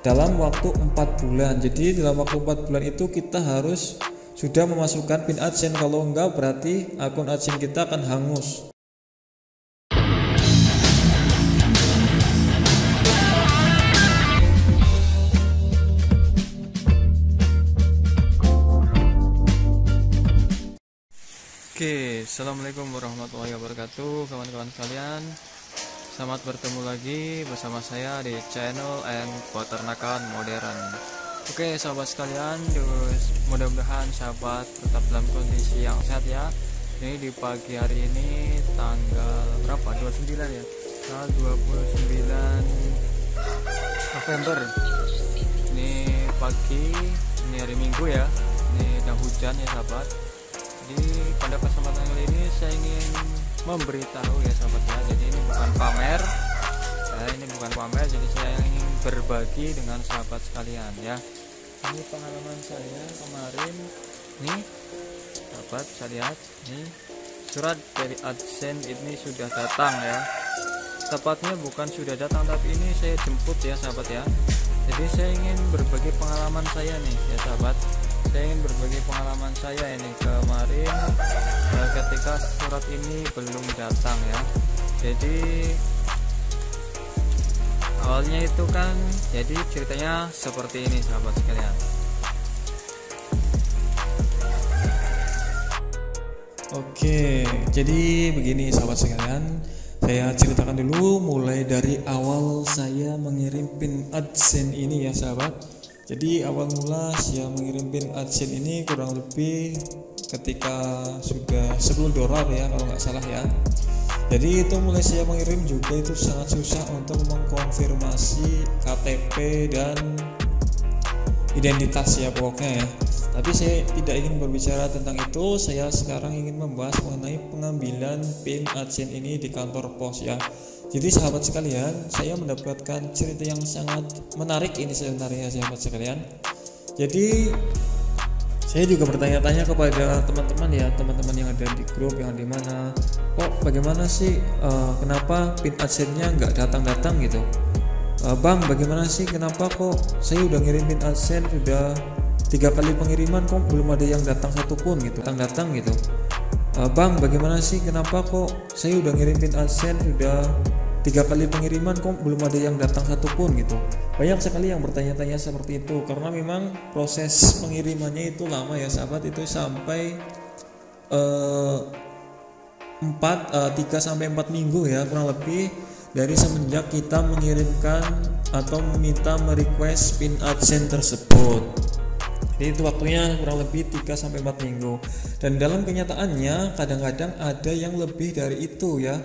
dalam waktu 4 bulan. Jadi dalam waktu 4 bulan itu kita harus sudah memasukkan PIN AdSense. Kalau enggak berarti akun AdSense kita akan hangus. Oke, assalamualaikum warahmatullahi wabarakatuh, kawan-kawan sekalian. Selamat bertemu lagi bersama saya di channel and peternakan modern. Oke, sahabat sekalian, mudah-mudahan sahabat tetap dalam kondisi yang sehat ya. Ini di pagi hari ini tanggal berapa? 29 ya. Tanggal 29 November. Ini pagi, ini hari Minggu ya. Ini udah hujan ya sahabat. Jadi pada kesempatan kali ini saya ingin memberitahu ya sahabat ya. Jadi ini bukan pamer, jadi saya ingin berbagi dengan sahabat sekalian ya. Ini pengalaman saya kemarin nih sahabat, saya lihat nih surat dari AdSense ini sudah datang ya. Tepatnya bukan sudah datang tapi ini saya jemput ya sahabat ya. Jadi saya ingin berbagi pengalaman saya nih ya sahabat. Saya ingin berbagi pengalaman saya ini kemarin ketika surat ini belum datang ya. Jadi awalnya itu kan, jadi ceritanya seperti ini sahabat sekalian. Oke, jadi begini sahabat sekalian, saya ceritakan dulu mulai dari awal saya mengirim PIN AdSense ini ya sahabat. Jadi awal mula saya mengirim PIN AdSense ini kurang lebih ketika sudah $10 ya kalau nggak salah ya. Jadi itu mulai saya mengirim juga itu sangat susah untuk mengkonfirmasi KTP dan identitas ya pokoknya ya. Tapi saya tidak ingin berbicara tentang itu. Saya sekarang ingin membahas mengenai pengambilan PIN AdSense ini di kantor pos ya. Jadi sahabat sekalian, saya mendapatkan cerita yang sangat menarik ini sebenarnya sahabat sekalian. Jadi saya juga bertanya-tanya kepada teman-teman ya, teman-teman yang ada di grup yang di mana, kok bagaimana sih kenapa PIN AdSense-nya nggak datang-datang gitu. Bang, bagaimana sih kenapa kok saya udah ngirim PIN AdSense sudah 3 kali pengiriman kok belum ada yang datang satupun gitu, datang gitu. Bang, bagaimana sih kenapa kok saya udah ngirim PIN AdSense sudah 3 kali pengiriman kok belum ada yang datang satupun gitu. Banyak sekali yang bertanya-tanya seperti itu karena memang proses pengirimannya itu lama ya sahabat, itu sampai 3 sampai 4 minggu ya kurang lebih dari semenjak kita mengirimkan atau meminta merequest PIN AdSense tersebut. Jadi itu waktunya kurang lebih 3 sampai 4 minggu. Dan dalam kenyataannya kadang-kadang ada yang lebih dari itu ya.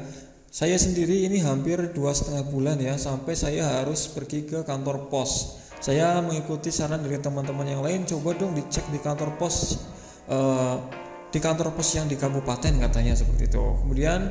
Saya sendiri ini hampir 2,5 bulan ya sampai saya harus pergi ke kantor pos. Saya mengikuti saran dari teman-teman yang lain, coba dong dicek di kantor pos yang di kabupaten katanya seperti itu. Kemudian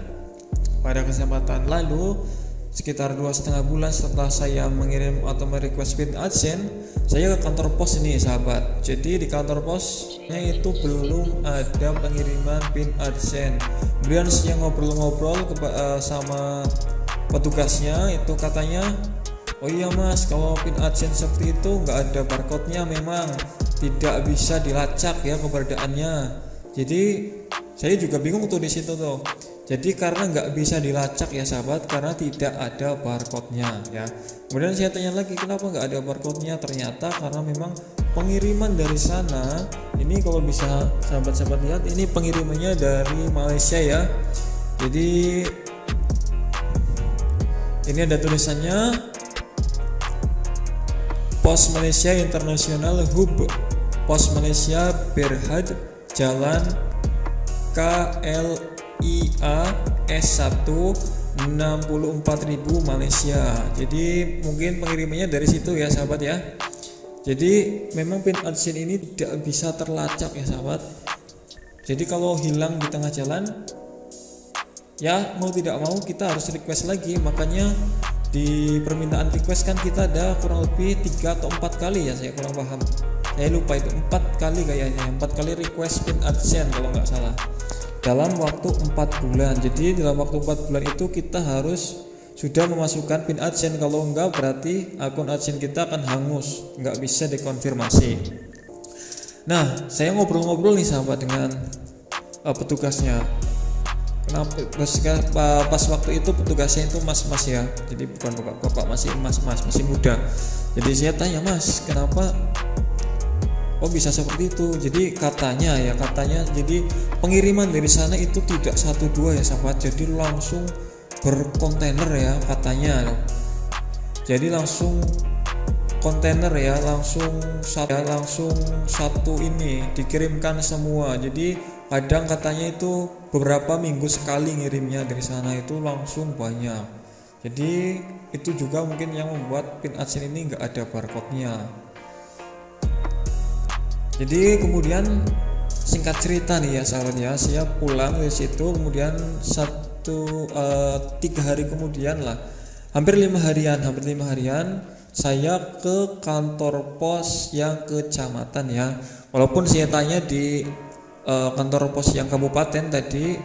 pada kesempatan lalu sekitar 2,5 bulan setelah saya mengirim atau merequest PIN AdSense, saya ke kantor pos ini sahabat. Jadi di kantor posnya itu belum ada pengiriman PIN AdSense. Kemudian saya ngobrol-ngobrol sama petugasnya, itu katanya, oh iya mas, kalau PIN AdSense seperti itu nggak ada barcode-nya, memang tidak bisa dilacak ya keberadaannya. Jadi saya juga bingung tuh di situ tuh. Jadi karena nggak bisa dilacak ya sahabat, karena tidak ada barcode-nya ya. Kemudian saya tanya lagi kenapa nggak ada barcode-nya, ternyata karena memang pengiriman dari sana ini, kalau bisa sahabat-sahabat lihat, ini pengirimannya dari Malaysia ya. Jadi ini ada tulisannya Pos Malaysia International Hub, Pos Malaysia Berhad, Jalan KLIA S1 64.000 Malaysia. Jadi mungkin pengirimannya dari situ ya sahabat ya. Jadi memang PIN AdSense ini tidak bisa terlacak ya sahabat. Jadi kalau hilang di tengah jalan ya mau tidak mau kita harus request lagi. Makanya di permintaan request kan kita ada kurang lebih 3 atau 4 kali ya, saya kurang paham, saya lupa itu 4 kali kayaknya, 4 kali request PIN AdSense kalau nggak salah dalam waktu 4 bulan. Jadi dalam waktu 4 bulan itu kita harus sudah memasukkan PIN AdSense. Kalau enggak berarti akun AdSense kita akan hangus, nggak bisa dikonfirmasi. Nah, saya ngobrol-ngobrol nih sahabat dengan petugasnya. Kenapa pas waktu itu petugasnya itu mas-mas ya, jadi bukan bapak-bapak, masih mas-mas, masih muda. Jadi saya tanya, Mas, kenapa kok bisa seperti itu? Jadi katanya jadi pengiriman dari sana itu tidak 1-2 ya sahabat, jadi langsung berkontainer ya katanya. Jadi langsung kontainer ya, langsung satu ini dikirimkan semua. Jadi kadang katanya itu beberapa minggu sekali ngirimnya dari sana, itu langsung banyak. Jadi itu juga mungkin yang membuat PIN AdSense ini nggak ada barcode-nya. Jadi kemudian singkat cerita nih ya sahabat ya, saya pulang dari situ, kemudian 3 hari kemudian lah, hampir 5 harian saya ke kantor pos yang kecamatan ya. Walaupun saya tanya di kantor pos yang kabupaten tadi,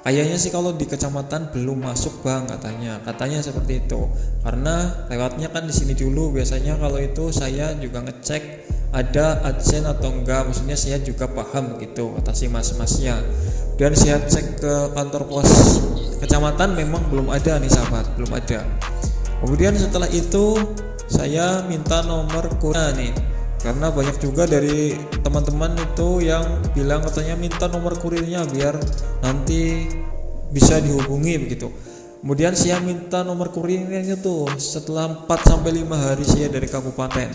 kayaknya sih kalau di kecamatan belum masuk bang, katanya seperti itu, karena lewatnya kan di sini dulu. Biasanya kalau itu saya juga ngecek ada AdSense atau enggak, maksudnya saya juga paham gitu kata si mas-masnya. Dan saya cek ke kantor pos kecamatan, memang belum ada nih sahabat, belum ada. Kemudian setelah itu saya minta nomor kurir nih, karena banyak juga dari teman-teman itu yang bilang katanya minta nomor kurirnya biar nanti bisa dihubungi begitu. Kemudian saya minta nomor kurirnya tuh setelah 4-5 hari saya dari kabupaten.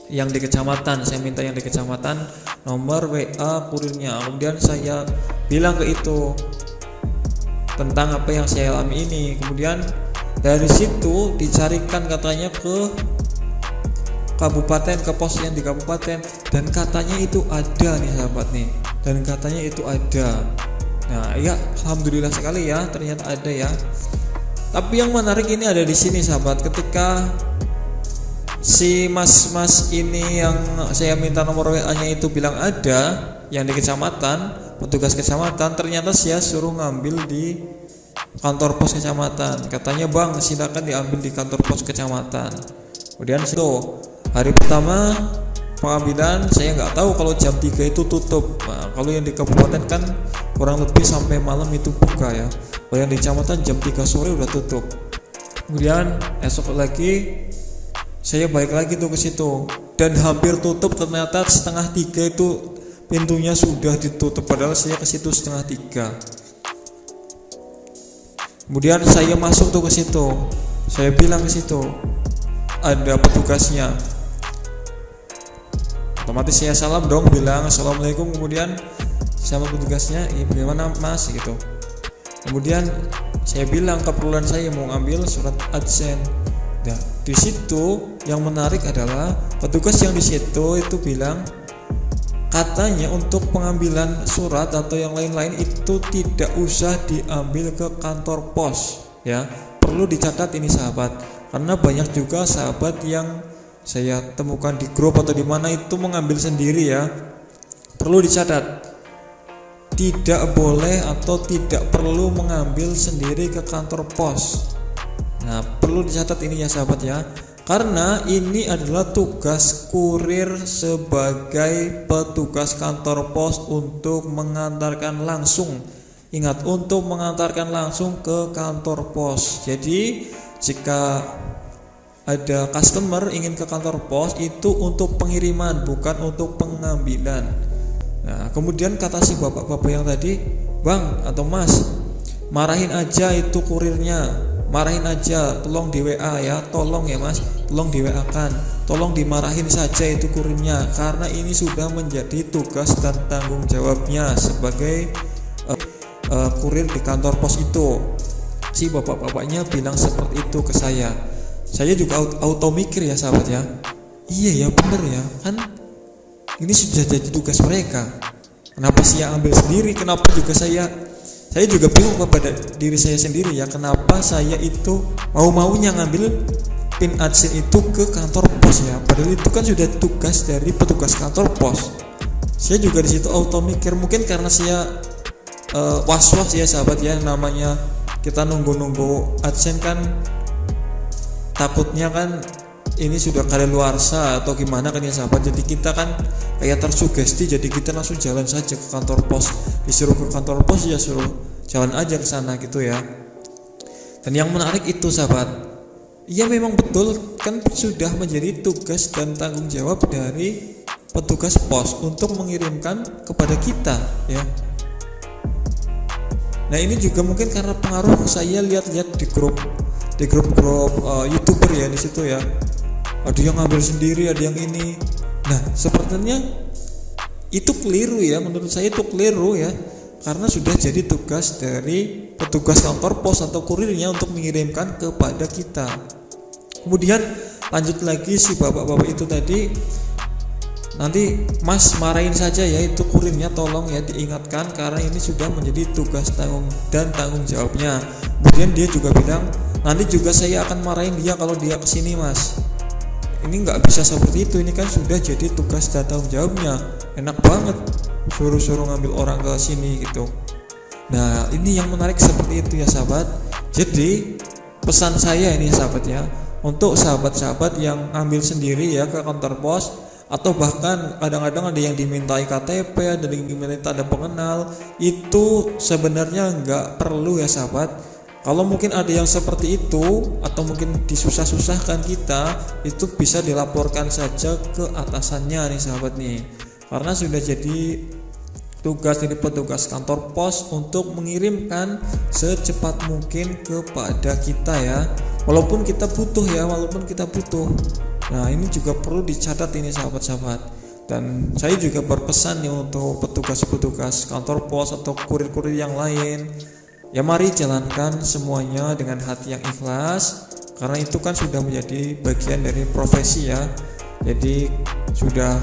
Yang di kecamatan, saya minta yang di kecamatan nomor WA kurirnya. Kemudian saya bilang ke itu tentang apa yang saya alami ini. Kemudian dari situ dicarikan katanya ke kabupaten, ke pos yang di kabupaten, dan katanya itu ada nih sahabat nih, dan katanya itu ada. Nah ya alhamdulillah sekali ya, ternyata ada ya. Tapi yang menarik ini ada di sini sahabat, ketika si mas-mas ini yang saya minta nomor WA-nya itu bilang ada yang di kecamatan, petugas kecamatan, ternyata saya suruh ngambil di kantor pos kecamatan. Katanya bang silakan diambil di kantor pos kecamatan. Kemudian itu hari pertama pengambilan, saya nggak tahu kalau jam 3 itu tutup. Nah, kalau yang di kabupaten kan kurang lebih sampai malam itu buka ya. Kalau yang di kecamatan jam 3 sore udah tutup. Kemudian esok lagi saya balik lagi tuh ke situ, dan hampir tutup, ternyata 2:30 itu pintunya sudah ditutup, padahal saya ke situ 2:30. Kemudian saya masuk tuh ke situ, saya bilang ke situ ada petugasnya, otomatis saya salam dong, bilang assalamualaikum. Kemudian sama petugasnya, bagaimana mas gitu. Kemudian saya bilang keperluan saya mau ngambil surat AdSense. Nah, di situ yang menarik adalah petugas yang di situ itu bilang katanya untuk pengambilan surat atau yang lain-lain itu tidak usah diambil ke kantor pos ya. Perlu dicatat ini sahabat, karena banyak juga sahabat yang saya temukan di grup atau di mana itu mengambil sendiri ya. Perlu dicatat, tidak boleh atau tidak perlu mengambil sendiri ke kantor pos. Nah, perlu dicatat ini ya sahabat ya, karena ini adalah tugas kurir sebagai petugas kantor pos untuk mengantarkan langsung. Ingat, untuk mengantarkan langsung ke kantor pos. Jadi jika ada customer ingin ke kantor pos itu untuk pengiriman, bukan untuk pengambilan. Nah, kemudian kata si bapak-bapak yang tadi, bang atau mas, marahin aja itu kurirnya, marahin aja, tolong di WA ya, tolong ya mas, tolong di WA kan, tolong dimarahin saja itu kurirnya, karena ini sudah menjadi tugas dan tanggung jawabnya sebagai kurir di kantor pos itu. Si bapak-bapaknya bilang seperti itu ke saya. Saya juga auto mikir ya sahabat ya, iya ya bener ya, kan ini sudah jadi tugas mereka, kenapa saya ambil sendiri, kenapa juga saya juga bingung kepada diri saya sendiri ya, kenapa saya itu mau-maunya ngambil PIN AdSense itu ke kantor pos ya, padahal itu kan sudah tugas dari petugas kantor pos. Saya juga di situ auto mikir, mungkin karena saya was-was ya sahabat ya, namanya kita nunggu AdSense kan takutnya kan ini sudah kadaluarsa atau gimana kan ya sahabat. Jadi kita kan kayak tersugesti, jadi kita langsung jalan saja ke kantor pos. Disuruh ke kantor pos ya suruh jalan aja ke sana gitu ya. Dan yang menarik itu sahabat, ya memang betul kan sudah menjadi tugas dan tanggung jawab dari petugas pos untuk mengirimkan kepada kita ya. Nah ini juga mungkin karena pengaruh saya lihat-lihat di grup YouTuber ya di situ ya. Ada yang ngambil sendiri, ada yang ini. Nah, sepertinya itu keliru ya, menurut saya itu keliru ya. Karena sudah jadi tugas dari petugas kantor pos atau kurirnya untuk mengirimkan kepada kita. Kemudian lanjut lagi si bapak-bapak itu tadi, nanti Mas marahin saja ya itu kurirnya, tolong ya diingatkan karena ini sudah menjadi tugas tanggung jawabnya. Kemudian dia juga bilang, nanti juga saya akan marahin dia kalau dia kesini Mas. Ini nggak bisa seperti itu, ini kan sudah jadi tugas dan tanggung jawabnya. Enak banget suruh ngambil orang ke sini gitu. Nah ini yang menarik seperti itu ya sahabat. Jadi pesan saya ini sahabat ya, untuk sahabat-sahabat yang ambil sendiri ya ke kantor pos, atau bahkan kadang-kadang ada yang dimintai KTP, ada yang dimintai tanda pengenal, itu sebenarnya nggak perlu ya sahabat. Kalau mungkin ada yang seperti itu atau mungkin disusah-susahkan kita, itu bisa dilaporkan saja ke atasannya nih sahabat nih. Karena sudah jadi tugas dari petugas kantor pos untuk mengirimkan secepat mungkin kepada kita ya. Walaupun kita butuh. Nah ini juga perlu dicatat ini sahabat-sahabat. Dan saya juga berpesan nih untuk petugas-petugas kantor pos atau kurir-kurir yang lain, ya mari jalankan semuanya dengan hati yang ikhlas, karena itu kan sudah menjadi bagian dari profesi ya. Jadi sudah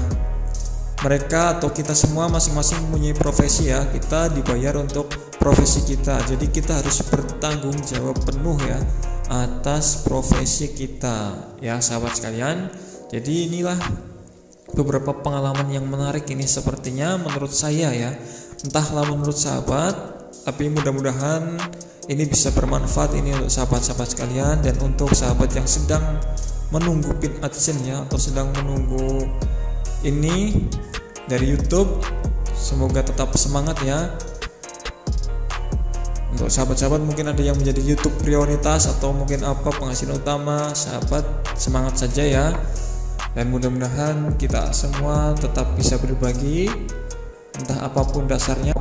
mereka atau kita semua masing-masing mempunyai profesi ya. Kita dibayar untuk profesi kita, jadi kita harus bertanggung jawab penuh ya atas profesi kita ya sahabat sekalian. Jadi inilah beberapa pengalaman yang menarik ini sepertinya menurut saya ya. Entahlah menurut sahabat, tapi mudah-mudahan ini bisa bermanfaat ini untuk sahabat-sahabat sekalian. Dan untuk sahabat yang sedang menunggu pin AdSense ya, atau sedang menunggu ini dari YouTube, semoga tetap semangat ya. Untuk sahabat-sahabat mungkin ada yang menjadi YouTube prioritas atau mungkin apa penghasilan utama, sahabat semangat saja ya. Dan mudah-mudahan kita semua tetap bisa berbagi, entah apapun dasarnya,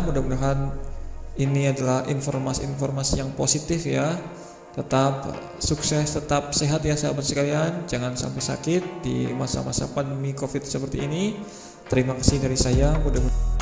mudah-mudahan ini adalah informasi-informasi yang positif ya. Tetap sukses, tetap sehat ya sahabat sekalian, jangan sampai sakit di masa-masa pandemi COVID seperti ini. Terima kasih dari saya, mudah-mudahan